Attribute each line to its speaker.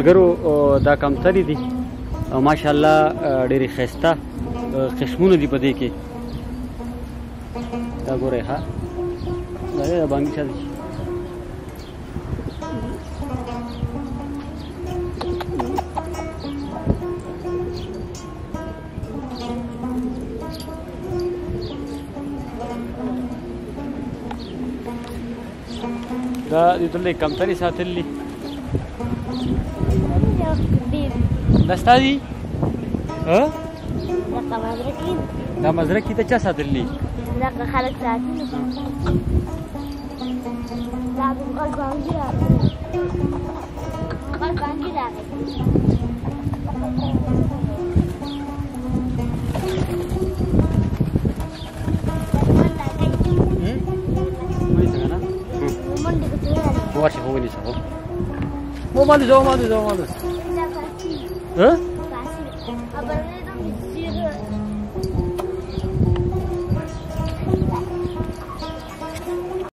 Speaker 1: ملګرو دا کمتري دي او ماشاءالله ډېرې ښایسته قسمونه دي په دې کې. دا ګورئ ها دا بانګي شته دا دې ټولې کمتري ساتلي دا ستا دي؟ دا مزرک دي ته چا ساتلي؟
Speaker 2: دغه خلک ساتي دا د غل بانګي راغی غل بانګي راغی
Speaker 1: ورشه هو ونیسه هو مالو ځو